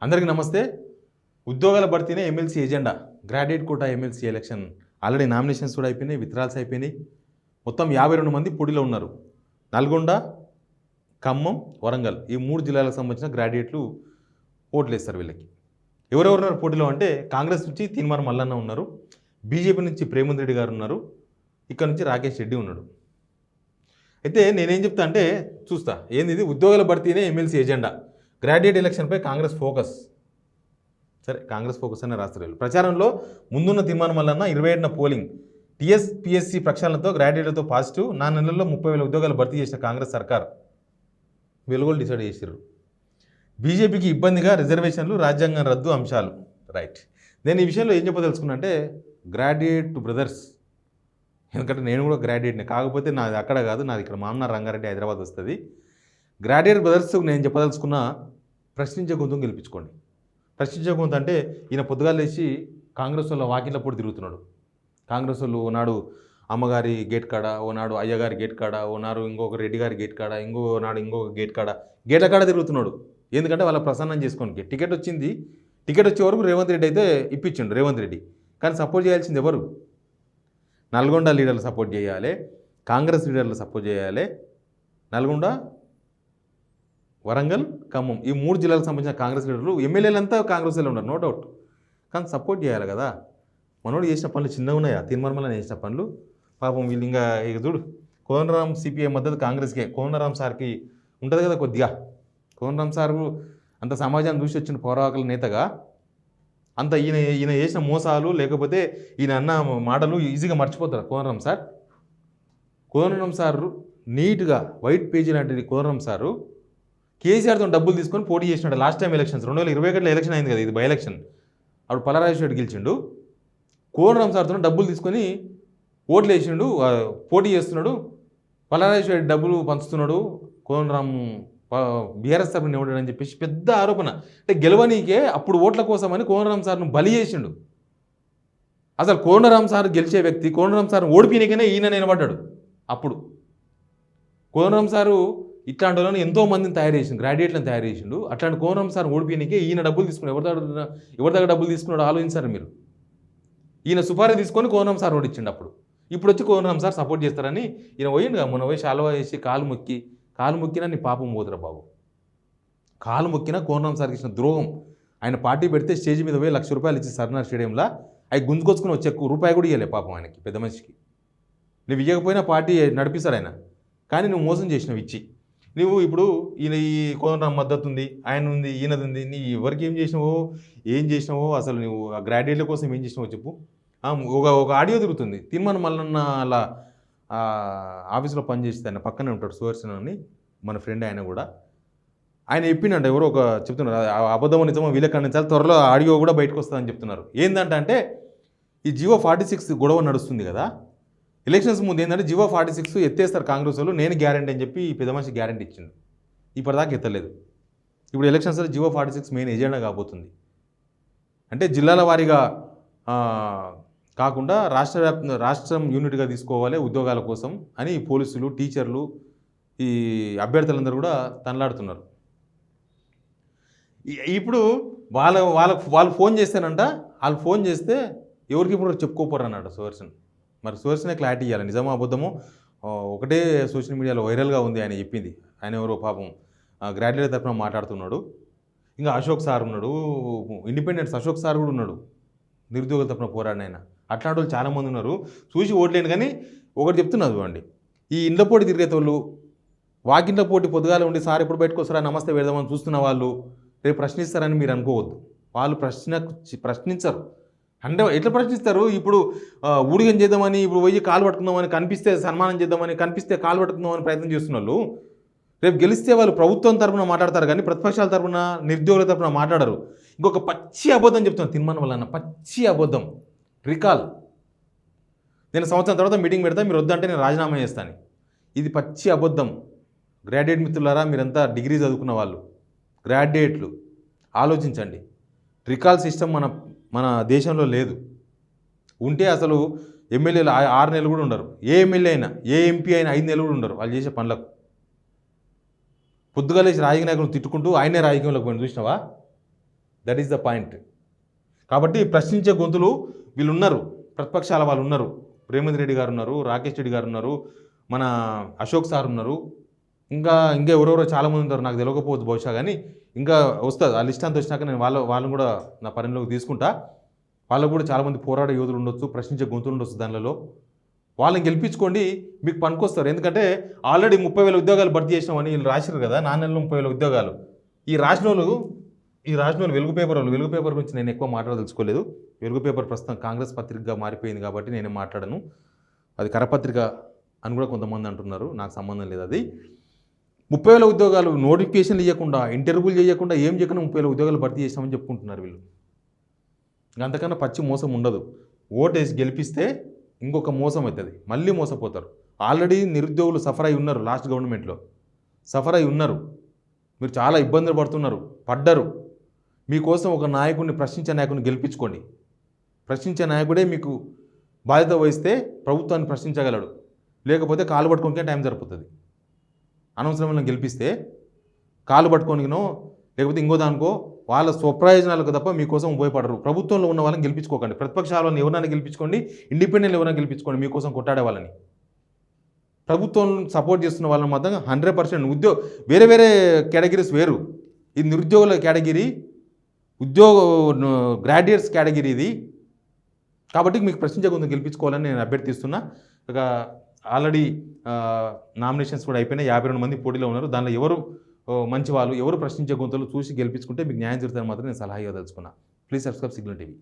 అందరికీ నమస్తే. ఉద్యోగాల భర్తీనే MLC agenda. Graduate quota MLC election already nominations కూడా అయిపోయినాయి, విత్డ్రాల్స్ అయిపోయినాయి. మొత్తం 52 మంది పోటీలో ఉన్నారు. నల్గొండ, ఖమ్మం, వరంగల్ ఈ 3 జిల్లాలకు సంబంధించిన గ్రాడ్యుయేట్లు ఓట్లు వేస్తారు. వీళ్ళకి ఎవరెవరు ఉన్నారు పోటీలో అంటే, కాంగ్రెస్ నుంచి తీన్మార్ మల్లన్న ఉన్నారు, బీజేపీ నుంచి ప్రేమంత్ రెడ్డి గారు ఉన్నారు, ఇక్కడ నుంచి రాకేష్ రెడ్డి ఉన్నాడు. అయితే నేనేం చెప్తా అంటే చూస్తా ఏంది ఇది, ఉద్యోగాల భర్తీనే ఎమ్మెల్సీ ఎజెండా, గ్రాడ్యుయేట్ ఎలక్షన్పై కాంగ్రెస్ ఫోకస్. సరే, కాంగ్రెస్ ఫోకస్ అనే రాస్తారు. ప్రచారంలో ముందున్న తీర్మానం వలన 27న పోలింగ్, టీఎస్పీఎస్సీ ప్రక్షాళనతో గ్రాడ్యుయేట్లతో పాజిటివ్, 4 నెలల్లో 30,000 ఉద్యోగాలు భర్తీ చేసిన కాంగ్రెస్ సర్కార్ వెలుగులు డిసైడ్ చేశారు. బీజేపీకి ఇబ్బందిగా రిజర్వేషన్లు, రాజ్యాంగం రద్దు అంశాలు. రైట్, నేను ఈ విషయంలో ఏం చెప్పదలుచుకున్నా అంటే, గ్రాడ్యుయేట్ బ్రదర్స్, ఎందుకంటే నేను కూడా గ్రాడ్యుయేట్ని, కాకపోతే నాది అక్కడ కాదు, నాది ఇక్కడ మామనార్ రంగారెడ్డి హైదరాబాద్ వస్తుంది. గ్రాడ్యుయేట్ బ్రదర్స్ నేను చెప్పదలుచుకున్న, ప్రశ్నించే గొంతును గెలిపించుకోండి. ప్రశ్నించే గొంతు అంటే, ఈయన పొద్దుగాలు లేచి కాంగ్రెస్ వాళ్ళ వాకిళ్ళ పొడి తిరుగుతున్నాడు. కాంగ్రెస్ వాళ్ళు ఓనాడు అమ్మగారి గేట్ కాడ, ఓనాడు అయ్యగారి గేట్ కాడ, ఓనాడు ఇంకొక రెడ్డి గారి గేట్ కాడ, ఇంకోనాడు ఇంకొక గేట్ల కాడ తిరుగుతున్నాడు. ఎందుకంటే వాళ్ళ ప్రసన్నం చేసుకోనికి టికెట్ వచ్చింది. టికెట్ వచ్చే వరకు రేవంత్ రెడ్డి అయితే ఇప్పించిండు రేవంత్ రెడ్డి. కానీ సపోర్ట్ చేయాల్సింది ఎవరు? నల్గొండ లీడర్లు సపోర్ట్ చేయాలి, కాంగ్రెస్ లీడర్లు సపోర్ట్ చేయాలి. నల్గొండ, వరంగల్, ఖమ్మం ఈ 3 జిల్లాలకు సంబంధించిన కాంగ్రెస్ లీడర్లు, ఎమ్మెల్యేలంతా కాంగ్రెస్లో ఉన్నారు, నో డౌట్. కానీ సపోర్ట్ చేయాలి కదా. మనోడు చేసిన పనులు చిన్నగా ఉన్నాయా? తీర్మానం చేసిన పనులు పాపం వీళ్ళు ఇంకా ఇక చూడు, కోనరాం సిపిఐ మద్దతు కాంగ్రెస్కే. కోనరాం సార్కి ఉంటుంది కదా కొద్దిగా. కోనరాం సార్ అంత సమాజాన్ని చూసి వచ్చిన పోరాకుల నేతగా, అంత ఈయన చేసిన మోసాలు లేకపోతే ఈయన అన్న మాటలు ఈజీగా మర్చిపోతారు కోనరాం సార్. కోనరాం సారు నీట్గా వైట్ పేజీ లాంటిది. కోనరాం సారు కేసీఆర్తో డబ్బులు తీసుకొని పోటీ చేసినాడు లాస్ట్ టైం ఎలక్షన్స్. 2021లో ఎలక్షన్ అయింది కదా, ఇది బై ఎలక్షన్. అప్పుడు పల్లరాజేశ్వరి గెలిచిండు. కోనరాం సార్తో డబ్బులు తీసుకొని ఓట్లు వేసిండు, పోటీ చేస్తున్నాడు. పల్లరాజేశ్వరి డబ్బులు పంచుతున్నాడు, కోనరాం బీఆర్ఎస్ తరఫున ఇవ్వడని చెప్పేసి పెద్ద ఆరోపణ. అంటే గెలవనీకే అప్పుడు ఓట్ల కోసమని కోనరాం సార్ను బలి చేసిండు. అసలు కోనరాం సార్ గెలిచే వ్యక్తి, కోనరాం సార్ ఓడిపోయినకనే ఈయన నిలబడ్డాడు. అప్పుడు కోనరాం సారు ఇట్లాంటి వాళ్ళని ఎంతో మందిని తయారు చేసిండు, గ్రాడ్యుయేట్లను తయారు చేసిండు. అట్లాంటి కోనరాం సార్ ఓడిపోయినకే ఈయన డబ్బులు తీసుకున్నాడు. ఎవరి దగ్గర డబ్బులు తీసుకున్నాడు ఆలోచించారు మీరు. ఈయన సుపారీ తీసుకొని కోనరాం సార్ ఓడిచ్చిండు. ఇప్పుడు వచ్చి కోనరాం సార్ సపోర్ట్ చేస్తారని ఈయన పోయిండుగా. మొన్న పోయి శాలువా వేసి కాలు మొక్కినా నీ పాపం పోతురా బాబు. కాలు మొక్కినా కోనరాం సార్కి ఇచ్చిన ద్రోహం. ఆయన పార్టీ పెడితే స్టేజ్ మీద పోయి ₹1,00,000 ఇచ్చి సర్నార్ స్టేడియంలో అవి గుంజుకొచ్చుకుని వచ్చే రూపాయి కూడా ఇవ్వలే పాపం ఆయనకి, పెద్ద మనిషికి. నువ్వు ఇవ్వకపోయినా పార్టీ నడిపిస్తాడు ఆయన, కానీ నువ్వు మోసం చేసినావు ఇచ్చి. నువ్వు ఇప్పుడు ఈయన ఈ కోనరాం మద్దతు ఉంది, ఆయన ఉంది, ఈయనది ఉంది, నీ ఎవరికి ఏం చేసినావో అసలు నువ్వు ఆ గ్రాడ్యుయేట్ల కోసం ఏం చేసినావో చెప్పు. ఒక ఆడియో తిరుగుతుంది. తీర్మానం మల్లన్న అలా ఆఫీస్లో పనిచేస్తే ఆయన పక్కనే ఉంటాడు, సుదర్శన్ అని మన ఫ్రెండ్. ఆయన కూడా ఆయన చెప్పిండంట, ఎవరో ఒక చెప్తున్నారు, అబద్ధమో నిజమో వీళ్ళకి ఖండించాలి, త్వరలో ఆడియో కూడా బయటకు వస్తుందని చెప్తున్నారు. ఏంటంటే ఈ జియో 46 గొడవ నడుస్తుంది కదా, ఎలక్షన్స్ ముందు ఏంటంటే జియో 46 ఎత్తేస్తారు కాంగ్రెస్ వాళ్ళు, నేను గ్యారంటీ అని చెప్పి ఈ పెద్ద మనిషి గ్యారంటీ ఇచ్చిండు. ఇప్పటిదాకా ఎత్తలేదు. ఇప్పుడు ఎలక్షన్స్లో జియో 46 మెయిన్ ఎజెండా కాబోతుంది. అంటే జిల్లాల వారీగా కాకుండా రాష్ట్రం యూనిట్గా తీసుకోవాలి ఉద్యోగాల కోసం అని పోలీసులు, టీచర్లు, ఈ అభ్యర్థులందరూ కూడా తనలాడుతున్నారు. ఇప్పుడు వాళ్ళు ఫోన్ చేస్తానంట. వాళ్ళు ఫోన్ చేస్తే ఎవరికి ఇప్పుడు చెప్పుకోపోరు అన్నాడు సుదర్శన్. మరి సుదర్శనే క్లారిటీ ఇవ్వాలి, నిజమో అబద్ధమో. ఒకటే సోషల్ మీడియాలో వైరల్గా ఉంది ఆయన చెప్పింది. ఆయన ఎవరో పాపం గ్రాడ్యుయేట్ తరఫున మాట్లాడుతున్నాడు. ఇంకా అశోక్ సార్ ఉన్నాడు, ఇండిపెండెన్స్ అశోక్ సార్ కూడా ఉన్నాడు, నిరుద్యోగుల తరఫున పోరాడిన ఆయన. అట్లాంటి వాళ్ళు చాలామంది ఉన్నారు. చూసి ఓట్లేను. కానీ ఒకటి చెప్తున్నారు చూడండి, ఈ ఇండ్ల పోటీ తిరిగేతోళ్ళు, వాకిండ్ల పోటీ పొద్దుగాల ఉండి సార్ ఎప్పుడు బయటకు వస్తారా నమస్తే పెడదామని చూస్తున్న వాళ్ళు రేపు ప్రశ్నిస్తారని మీరు అనుకోవద్దు. వాళ్ళు ప్రశ్నించరు. అంటే ఎట్లా ప్రశ్నిస్తారు? ఇప్పుడు ఊడిగం చేద్దామని, ఇప్పుడు పోయి కాలు పట్టుకుందామని, కనిపిస్తే సన్మానం చేద్దామని, కనిపిస్తే కాలు పట్టుకుందామని ప్రయత్నం చేస్తున్న వాళ్ళు రేపు గెలిస్తే వాళ్ళు ప్రభుత్వం తరఫున మాట్లాడతారు, కానీ ప్రతిపక్షాల తరఫున, నిరుద్యోగుల తరఫున మాట్లాడరు. ఇంకొక పచ్చి అబద్ధం చెప్తున్నాను తీర్మానం వల్ల, పచ్చి అబద్ధం. రికాల్, నేను సంవత్సరం తర్వాత మీటింగ్ పెడతా, మీరు వద్దంటే నేను రాజీనామా చేస్తాను. ఇది పచ్చి అబద్ధం. గ్రాడ్యుయేట్ మిత్రులారా, మీరంతా డిగ్రీ చదువుకున్న వాళ్ళు, గ్రాడ్యుయేట్లు ఆలోచించండి. రికాల్ సిస్టమ్ మన దేశంలో లేదు. ఉంటే అసలు ఎమ్మెల్యేలు 6 నెలలు కూడా ఉండరు. ఏ ఎమ్మెల్యే అయినా, ఏ ఎంపీ అయినా 5 నెలలు కూడా ఉండరు వాళ్ళు చేసే పనులకు. పొద్దుగాలేసి రాజకీయ నాయకులను తిట్టుకుంటూ ఆయనే రాజకీయంలోకి పోయిన చూసినావా? That is the point. కాబట్టి ప్రశ్నించే గొంతులు వీళ్ళు ఉన్నారు, ప్రతిపక్షాల వాళ్ళు ఉన్నారు. రేవంత్ రెడ్డి గారు ఉన్నారు, రాకేష్ రెడ్డి గారు ఉన్నారు, మన అశోక్ సార్ ఉన్నారు, ఇంకా ఇంకా ఎవరెవరో చాలామంది ఉంటారు, నాకు తెలియకపోవచ్చు బహుశా. కానీ ఇంకా వస్తుంది ఆ లిస్ట్ అంతా వచ్చినాక నేను వాళ్ళని కూడా నా పరిణలోకి తీసుకుంటా. వాళ్ళకు కూడా చాలామంది పోరాట యోధులు ఉండొచ్చు, ప్రశ్నించే గొంతులు ఉండొచ్చు దానిలో. వాళ్ళని గెలిపించుకోండి, మీకు పనికొస్తారు. ఎందుకంటే ఆల్రెడీ 30,000 ఉద్యోగాలు భర్తీ చేసినామని వీళ్ళు రాశారు కదా, 4 నెలలు 30,000 ఉద్యోగాలు. ఈ రాసిన వాళ్ళు వెలుగు పేపర్ గురించి నేను ఎక్కువ మాట్లాడదలుచుకోలేదు. వెలుగు పేపర్ ప్రస్తుతం కాంగ్రెస్ పత్రికగా మారిపోయింది కాబట్టి నేనే మాట్లాడను. అది కరపత్రిక అని కూడా కొంతమంది అంటున్నారు, నాకు సంబంధం లేదు. అది 30,000 ఉద్యోగాలు నోటిఫికేషన్లు ఇవ్వకుండా, ఇంటర్వ్యూలు చేయకుండా, ఏం చేయకుండా 30,000 ఉద్యోగాలు భర్తీ చేసామని చెప్పుకుంటున్నారు వీళ్ళు. అంతకన్నా పచ్చి మోసం ఉండదు. ఓటేసి గెలిపిస్తే ఇంకొక మోసం అవుతుంది, మళ్ళీ మోసపోతారు. ఆల్రెడీ నిరుద్యోగులు సఫర్ అయి ఉన్నారు, లాస్ట్ గవర్నమెంట్లో సఫర్ అయి ఉన్నారు. మీరు చాలా ఇబ్బందులు పడ్డారు. మీకోసం ఒక నాయకుడిని, ప్రశ్నించే నాయకుడిని గెలిపించుకోండి. ప్రశ్నించే నాయకుడే మీకు బాధ్యత వహిస్తే ప్రభుత్వాన్ని ప్రశ్నించగలడు. లేకపోతే కాలు పట్టుకోనికే టైం సరిపోతుంది. అనవసరమైన గెలిపిస్తే కాలు పట్టుకోనికనో లేకపోతే ఇంకో దానికో వాళ్ళ స్వప్రయోజనాలకు తప్ప మీకోసం ఉపయోగపడరు. ప్రభుత్వంలో ఉన్న వాళ్ళని గెలిపించుకోకండి. ప్రతిపక్షాలను ఎవరైనా గెలిపించుకోండి, ఇండిపెండెంట్ ఎవరైనా గెలిపించుకోండి, మీకోసం కొట్టాడే వాళ్ళని. ప్రభుత్వం సపోర్ట్ చేస్తున్న వాళ్ళని మాత్రం 100% వేరే వేరే కేటగిరీస్ వేరు. ఇది నిరుద్యోగుల కేటగిరీ, గ్రాడ్యుయేట్స్ కేటగిరీ ఇది. కాబట్టి మీకు ప్రశ్నించే కొంచెం గెలిపించుకోవాలని నేను అభ్యర్థిస్తున్నా. ఇక ఆల్రెడీ నామినేషన్స్ కూడా అయిపోయినాయి. 52 మంది పోటీలో ఉన్నారు. దానిలో ఎవరు మంచి వాళ్ళు, ఎవరు ప్రశ్నించే గొంతులు చూసి గెలిపించుకుంటే మీకు న్యాయం జరుగుతుందని మాత్రం నేను సలహా ఇవ్వదలుచుకున్నా. Please subscribe Signal TV.